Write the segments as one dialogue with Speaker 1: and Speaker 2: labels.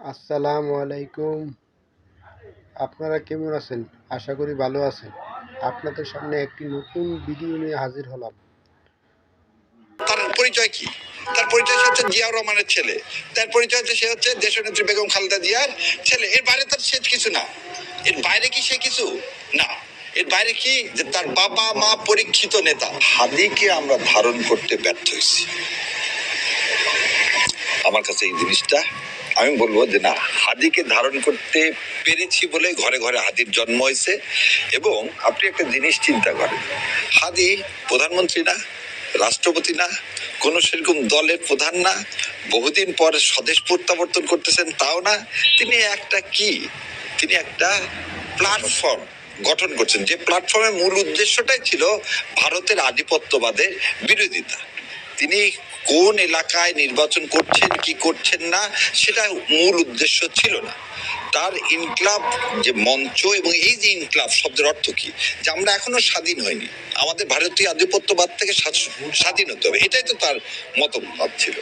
Speaker 1: আসসালামু আলাইকুম। আপনারা কেমন আছেন? আশা করি ভালো আছেন। আপনাদের সামনে একটি নতুন ভিডিও নিয়ে হাজির হলাম।
Speaker 2: তার পরিচয় কি? তার পরিচয় সে হচ্ছে জিয়াউর রহমানের ছেলে। তার পরিচয় হচ্ছে সে হচ্ছে দেশনেত্রী বেগম খালেদা জিয়ার ছেলে। এর বাইরে তার সে কিছু না। এর বাইরে কি সে কিছু না। এর বাইরে কি যে তার বাবা মা পরীক্ষিত নেতা। হাদিকে আমরা ধারণ করতে ব্যর্থ হয়েছি। আমার কাছে এই জিনিসটা আমি বলবো যে না, হাদিকে ধারণ করতে পেরেছি বলে ঘরে ঘরে হাদির জন্ম হয়েছে। এবং আপনি একটা জিনিস চিন্তা করেন, হাদি প্রধানমন্ত্রী না, রাষ্ট্রপতি না, কোন সেরকম দলের প্রধান না, বহুদিন পর স্বদেশ প্রত্যাবর্তন করতেছেন তাও না। তিনি একটা প্ল্যাটফর্ম গঠন করছেন, যে প্ল্যাটফর্মের মূল উদ্দেশ্যটাই ছিল ভারতের আধিপত্যবাদের বিরোধিতা। তিনি কোন এলাকায় নির্বাচন করছেন কি করছেন না সেটা মূল উদ্দেশ্য ছিল না। তার ইনকলাব যে মঞ্চ, এবং এই যে ইনকলাব শব্দের অর্থ কি, যে আমরা এখনো স্বাধীন হয়নি, আমাদের ভারতীয় আধিপত্যবাদ থেকে স্বাধীন হতে হবে, এটাই তো তার মতবাদ ছিল।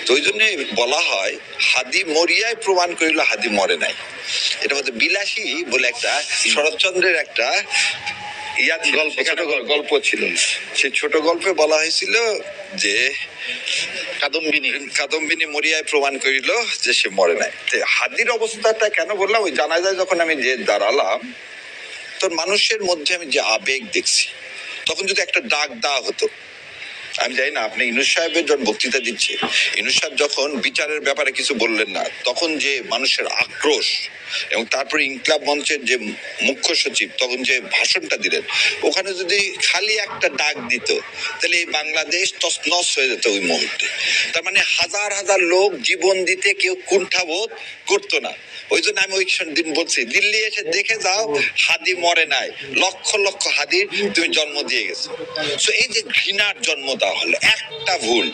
Speaker 2: তো ওই জন্য বলা হয় হাদি মরিয়ায় প্রমাণ করিল হাদি মরে নাই। এটা হচ্ছে বিলাসী বলে একটা শরৎচন্দ্রের একটা গল্প ছিল। সেই ছোট গল্পে বলা হয়েছিল যে কাদম্বিনী মরিয়ায় প্রমাণ করিল যে সে মরে নাই। হাদির অবস্থাটা কেন বললাম, ওই জানাজায় যখন আমি যে দাঁড়ালাম, তোর মানুষের মধ্যে আমি যে আবেগ দেখছি, তখন যদি একটা ডাক দেওয়া হতো, আমি জানি না আপনি ইউনূস সাহেবের যখন বক্তৃতা দিচ্ছে, ইউনূস সাহেব যখন বিচারের ব্যাপারে কিছু বললেন না, তখন যে মানুষের আক্রোশ, এবং তারপরে ইনকলাব মঞ্চের যে মুখ্য সচিব তখন যে ভাষণটা দিলেন, ওখানে যদি খালি একটা ডাক দিত, তাহলে এই বাংলাদেশ তছনছ হয়ে যেত ওই মুহূর্তে। তার মানে হাজার হাজার লোক জীবন দিতে কেউ কুণ্ঠাবোধ করতো না। ওই জন্য আমি ওই দিন বলছি, দিল্লি এসে দেখে যাও, হাদি মরে নাই, লক্ষ লক্ষ হাদির তুমি জন্ম দিয়ে গেছো। তো এই যে ঘৃণার জন্ম দেওয়া হলো, একটা ভুল।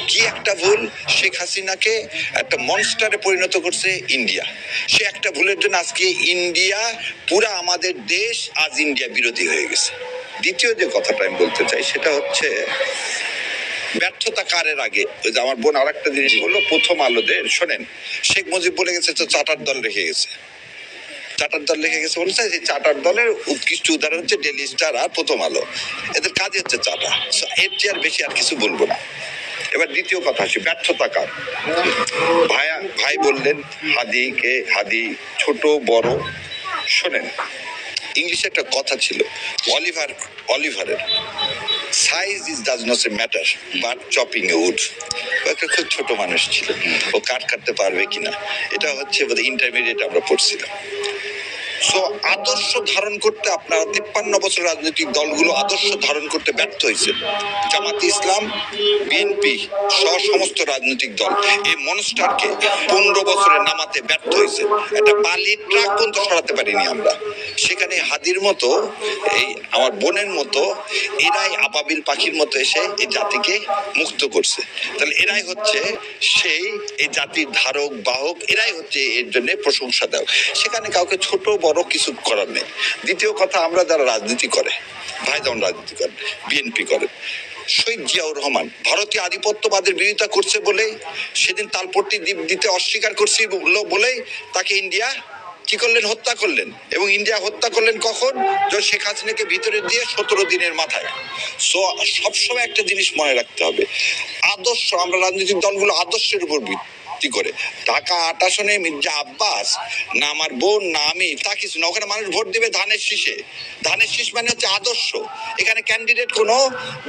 Speaker 2: কি একটা ভুল? শেখ হাসিনাকে একটা মনস্টারে পরিণত করছে ইন্ডিয়া। সে একটা ভুলের জন্য আজকে ইন্ডিয়া, পুরা আমাদের দেশ আজ ইন্ডিয়া বিরোধী হয়ে গেছে। দ্বিতীয় যে কথাটা আমি বলতে চাই সেটা হচ্ছে ব্যর্থতা কারের আগে। ওই যে আমার বোন আর একটা জিনিস বললো, প্রথম আলোদের শোনেন, শেখ মুজিব বলে গেছে তো চার্টার দল রেখে গেছে, চার্টার দল রেখে গেছে বলছে। সেই চার্টার দলের উৎকৃষ্ট উদাহরণ হচ্ছে ডেইলি স্টার আর প্রথম আলো। এদের কাজই হচ্ছে চার্টার। এর চেয়ে আর বেশি আর কিছু বলবো না। এবার দ্বিতীয় কথা আসি, ব্যর্থতা কার? ভাই বললেন হাদি ছোট বড়। শোনেন, ইংলিশে একটা কথা ছিল, অলিভারের size is does not a matter but chopping a wood. একটা খুব ছোট মানুষ ছিল, ও কাঠ কাটতে পারবে কিনা, এটা হচ্ছে বোধহয় ইন্টারমিডিয়েট আমরা পড়ছিলাম। সো আদর্শ ধারণ করতে আপনার 53 বছর রাজনৈতিক দলগুলো আদর্শ ধারণ করতে ব্যর্থ হয়েছে। জামাতে ইসলাম, বিএনপি সহ সমস্ত রাজনৈতিক দল এই মনস্টারকে 15 বছরে নামাতে ব্যর্থ হয়েছে। একটা বালির ট্রাক পর্যন্ত সরাতে পারিনি আমরা। সেখানে হাদির মতো, এই আমার বোনের মতো, এরাই আবাবিল পাখির মতো এসে এই জাতিকে মুক্ত করছে। তাহলে এরাই হচ্ছে সেই এই জাতির ধারক বাহক, এরাই হচ্ছে এর জন্য প্রশংসা দেওয়া। সেখানে কাউকে ছোট বড় কিছু করার নেই। দ্বিতীয় কথা, আমরা যারা রাজনীতি করে, ভাই যেমন রাজনীতি করেন, বিএনপি করেন, শহীদ জিয়াউর রহমান ভারতীয় আধিপত্যবাদের বিরোধিতা করছে বলে সেদিন তালপট্টি দ্বীপ দিতে অস্বীকার করছি বলেই তাকে ইন্ডিয়া কি করলেন? হত্যা করলেন। এবং ইন্ডিয়া হত্যা করলেন কখন? যখন শেখ হাসিনাকে ভিতরে দিয়ে 17 দিনের মাথায়। সো সবসময় একটা জিনিস মনে রাখতে হবে, আদর্শ, আমরা রাজনৈতিক দলগুলো আদর্শের উপর ভিত্তি করে। ঢাকা 8 আসনে মির্জা আব্বাস না আমার বোন না আমি, তা কিছু না। ওখানে মানুষ ভোট দেবে ধানের শীষে। ধানের শীষ মানে হচ্ছে আদর্শ। এখানে ক্যান্ডিডেট কোনো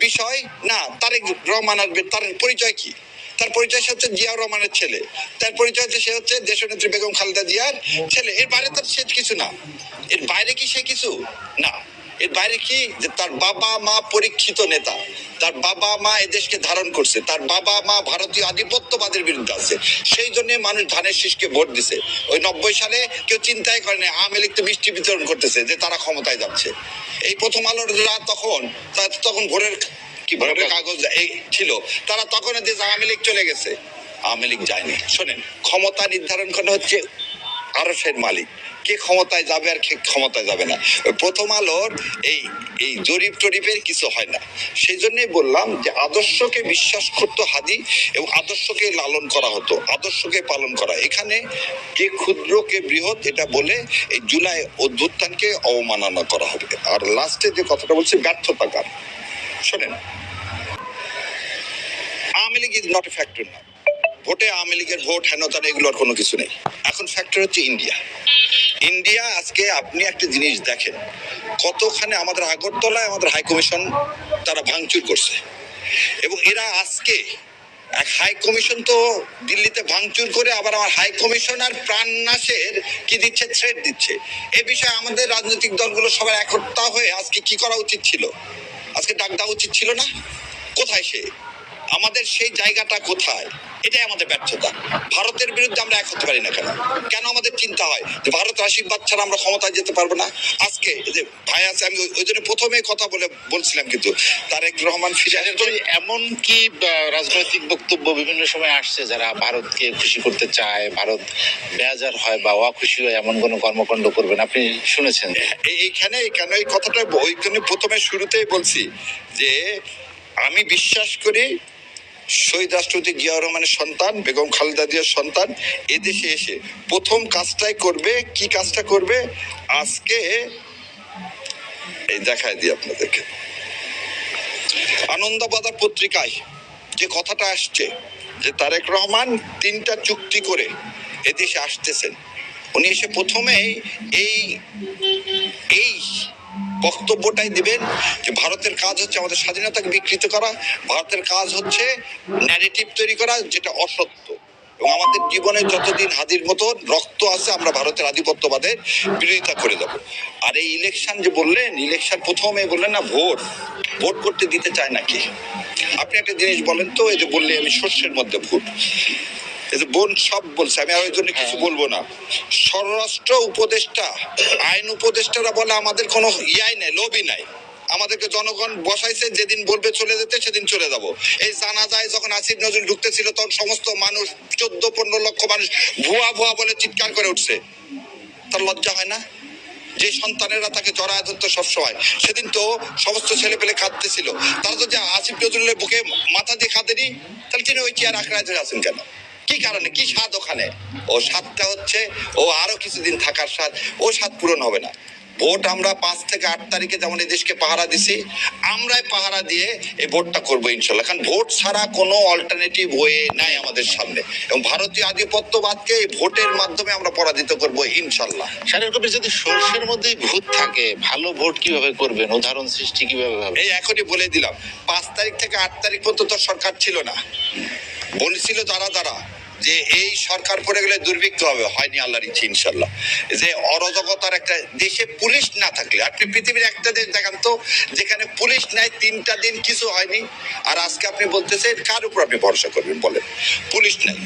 Speaker 2: বিষয় না। তারেক রহমান আসবে, তার পরিচয় কি? তার পরিচয় হচ্ছে জিয়াউর রহমানের ছেলে। তার পরিচয় হচ্ছে সে হচ্ছে দেশনেত্রী বেগম খালেদা জিয়ার ছেলে। এর বাইরে তার সে কিছু না। এর বাইরে কি সে কিছু না। এর বাইরে কি যে তার বাবা মা পরীক্ষিত নেতা, তার বাবা মা এদেশকে ধারণ করছে, তার বাবা মা ভারতীয় আধিপত্যবাদের বিরুদ্ধে আছে। সেই জন্য মানুষ ধানের শীষকে ভোট দিছে। ওই 90 সালে কেউ চিন্তাই করেনি আওয়ামী লীগ তো মিষ্টি বিতরণ করতেছে যে তারা ক্ষমতায় যাচ্ছে। এই প্রথম আলোর তখন ভোরের কাগজ এই ছিল, তারা তখন যে আওয়ামী লীগ চলে গেছে, আওয়ামী লীগ যায়নি। শোনেন, ক্ষমতা নির্ধারণ করা হচ্ছে আরশের মালিক, কে ক্ষমতায় যাবে আর কে ক্ষমতায় যাবে না। প্রথম আলোর এই এই জরিপ টরিপের কিছু হয় না। সেই জন্যই বললাম যে আদর্শকে বিশ্বাস করতো হাদি এবং আদর্শকে লালন করা হতো, আদর্শকে পালন করা। এখানে কে ক্ষুদ্র কে বৃহৎ এটা বলে এই জুলাই অভ্যুত্থানকে অবমাননা করা হবে। আর লাস্টে যে কথাটা বলছি ব্যর্থতা কার, শোনেন, Awami League is not a factor না। ভোটে আওয়ামী লীগের ভোট হেনতান এগুলোর কোনো কিছু নেই। এখন ফ্যাক্টর হচ্ছে ইন্ডিয়া। ইন্ডিয়া আজকে আপনি একটা জিনিস দেখেন, কতখানে আমাদের আগরতলায় আমাদের হাই কমিশন তারা ভাঙচুর করছে, এবং এরা আজকে এক হাই কমিশন তো দিল্লিতে ভাঙচুর করে আবার আমার হাই কমিশনার প্রাণ নাশের কি দিচ্ছে, থ্রেট দিচ্ছে। এ বিষয়ে আমাদের রাজনৈতিক দলগুলো সবাই একতা হয়ে আজকে কি করা উচিত ছিল? আজকে ডাক দেওয়া উচিত ছিল না? কোথায় সে? আমাদের সেই জায়গাটা কোথায়? এটাই আমাদের ব্যর্থতা। ভারতের বিরুদ্ধে আমরা এক হতে পারি না কেন? কেন আমাদের চিন্তা হয় যে ভারতের আশীর্বাদ ছাড়া আমরা ক্ষমতায় যেতে পারবো না? আজকে যে ভাই আছে, আমি ওই জন্য প্রথমে কথা বলছিলাম, কিন্তু তারেক রহমান ফিরে
Speaker 3: এমন কি রাজনৈতিক বক্তব্য বিভিন্ন সময় আসছে যারা ভারতকে খুশি করতে চায়, ভারত বেজার হয় বা অখুশি হয় এমন কোনো কর্মকাণ্ড করবেন আপনি শুনেছেন?
Speaker 2: এইখানে কেন এই কথাটা ওইখানে প্রথমে শুরুতেই বলছি যে আমি বিশ্বাস করি শহীদ রাষ্ট্রপতি জিয়াউর রহমানের সন্তান বেগম খালেদা জিয়ার সন্তান এদেশে এসে প্রথম কাজটাই করবে, কি কাজটা করবে আজকে এই দেখায় দিই আপনাদেরকে। আনন্দবাজার পত্রিকায় যে কথাটা আসছে যে তারেক রহমান 3টা চুক্তি করে এদেশে আসতেছেন, উনি এসে প্রথমেই এই এই বক্তব্যটাই দিবেন যে ভারতের কাজ হচ্ছে আমাদের স্বাধীনতাকে বিকৃত করা, ভারতের কাজ হচ্ছে ন্যারেটিভ তৈরি করা যেটা অসত্য, এবং আমাদের জীবনে যতদিন হাদির মতো রক্ত আছে আমরা ভারতের আধিপত্যবাদের বিরোধিতা করে দেবো। আর এই ইলেকশন যে বললেন, ইলেকশন প্রথমে বললেন না ভোট ভোট করতে দিতে চায় নাকি? আপনি একটা জিনিস বলেন তো, এই যে বললে আমি শস্যের মধ্যে ভোট, এই যে বোন সব বলছে, আমি আর ওই জন্য কিছু বলবো না। স্বরাষ্ট্র উপদেষ্টা, আইন উপদেষ্টারা বলে আমাদের কোনো ইয়াই নেই, লোভই নাই, আমাদেরকে জনগণ বসাইছে, যেদিন বলবে চলে যেতে সেদিন চলে যাব। এই জানাজায় যখন আসিফ নজরুল ঢুকতেছিল তখন সমস্ত মানুষ 14-15 লক্ষ মানুষ ভুয়া ভুয়া বলে চিৎকার করে উঠছে। তার লজ্জা হয় না? যে সন্তানেরা তাকে জড়ায় ধরতো সবসময়, সেদিন তো সমস্ত ছেলে পেলে কাঁদতেছিল, তারা তো যে আসিফ নজরুলের বুকে মাথা দিয়ে কাঁদেনি, তাহলে তিনি ওই চেয়ার আঁকড়ায় ধরে আছেন কেন? কি কারণে? কি স্বাদ ওখানে? ও স্বাদটা হচ্ছে ও আরো কিছুদিন থাকার স্বাদ, ও স্বাদ পূরণ হবে না। ভোট আমরা 5 থেকে 8 তারিখে যেমন এই দেশকে পাহারা দিছি, আমরাই পাহারা দিয়ে এই ভোটটা করবো ইনশাল্লাহ। কারণ ভোট ছাড়া কোনো অল্টারনেটিভ ওয়ে নাই আমাদের সামনে, এবং ভারতীয় আধিপত্যবাদকে এই ভোটের মাধ্যমে আমরা পরাজিত করবো ইনশাল্লাহ।
Speaker 3: শারীর কবির, যদি সর্ষের মধ্যেই ভূত থাকে, ভালো ভোট কিভাবে করবেন, উদাহরণ সৃষ্টি কিভাবে হবে?
Speaker 2: এই এখনই বলে দিলাম, 5 তারিখ থেকে 8 তারিখ পর্যন্ত সরকার ছিল না, বলেছিল যারা যে এই সরকার পড়ে গেলে দুর্ভিক্ষ হবে, হয়নি আল্লাহর ইচ্ছে ইনশাল্লাহ। যে অরাজকতার একটা দেশে পুলিশ না থাকলে, আপনি পৃথিবীর একটা দেশ দেখান তো যেখানে পুলিশ নাই 3টা দিন কিছু হয়নি, আর আজকে আপনি বলতেছেন কার উপর আপনি ভরসা করবেন বলেন? পুলিশ নাই,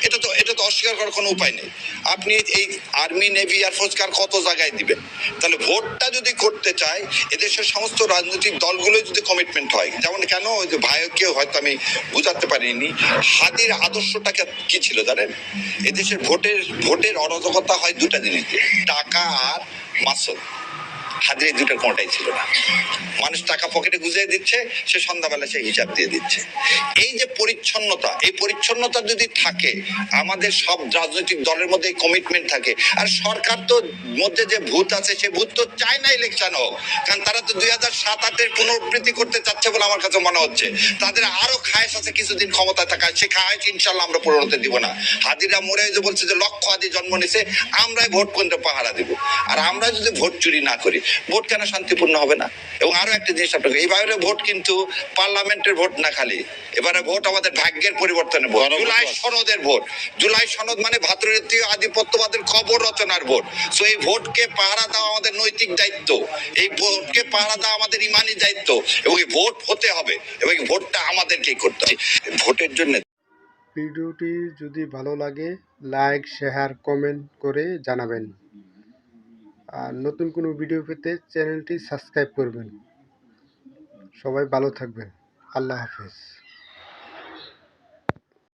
Speaker 2: এটা তো অস্বীকার করার কোনো উপায় নেই। আপনি এই আর্মি নেভি এয়ারফোর্স কার কত জায়গায় দিবেন? তাহলে ভোটটা যদি করতে চায় এদেশের সমস্ত রাজনৈতিক দলগুলো যদি কমিটমেন্ট হয়, যেমন কেন ওই যে ভাইকে হয়তো আমি বুঝাতে পারিনি, হাদির আদর্শটা কি ছিল জানেন? এদেশের ভোটের অরাজকতা হয় 2টা জিনিস দিয়ে, টাকা আর মাসল। হাদির এই 2টার কোনটাই ছিল না। মানুষ টাকা পকেটে গুজিয়ে দিচ্ছে, সে সন্ধ্যাবেলা সে হিসাব দিয়ে দিচ্ছে। এই যে পরিচ্ছন্নতা, এই পরিচ্ছন্নতা যদি থাকে, আমাদের সব রাজনৈতিক দলের মধ্যে কমিটমেন্ট থাকে, আর সরকার তো মধ্যে যে ভূত আছে সে ভূত তো চায় না ইলেকশন হোক, কারণ তারা তো 2007-8-এর পুনরাবৃত্তি করতে চাচ্ছে বলে আমার কাছে মনে হচ্ছে। তাদের আরো খায়েশ আছে কিছুদিন ক্ষমতায় থাকার, সে খায়েশ ইনশাল্লাহ আমরা পূরণ হতে দিব না। হাদিরা মরে যে বলছে যে লক্ষ হাদি জন্ম নিছে, আমরাই ভোট কেন্দ্রে পাহারা দিব, আর আমরা যদি ভোট চুরি না করি ভোট কেন শান্তিপূর্ণ হবে না? এবং আরো একটা জিনিস আপনাকে, এইবারে ভোট কিন্তু পার্লামেন্টের ভোট না, খালি এবারে ভোট আমাদের ভাগ্যের পরিবর্তনের ভোট, জুলাই সনদের ভোট। জুলাই সনদ মানে ভাতৃত্বীয় আধিপত্যবাদের খবর রচনার ভোট। সো এই ভোটকে পাহারা দেওয়া আমাদের নৈতিক দায়িত্ব, এই ভোটকে পাহারা দেওয়া আমাদের ইমানি দায়িত্ব, এবং এই ভোট হতে হবে, এবং এই ভোটটা আমাদেরকেই করতে হবে। ভোটের জন্য
Speaker 1: ভিডিওটি যদি ভালো লাগে লাইক শেয়ার কমেন্ট করে জানাবেন, আর নতুন কোনো ভিডিও পেতে চ্যানেলটি সাবস্ক্রাইব করবেন। সবাই ভালো থাকবেন। আল্লাহ হাফেজ।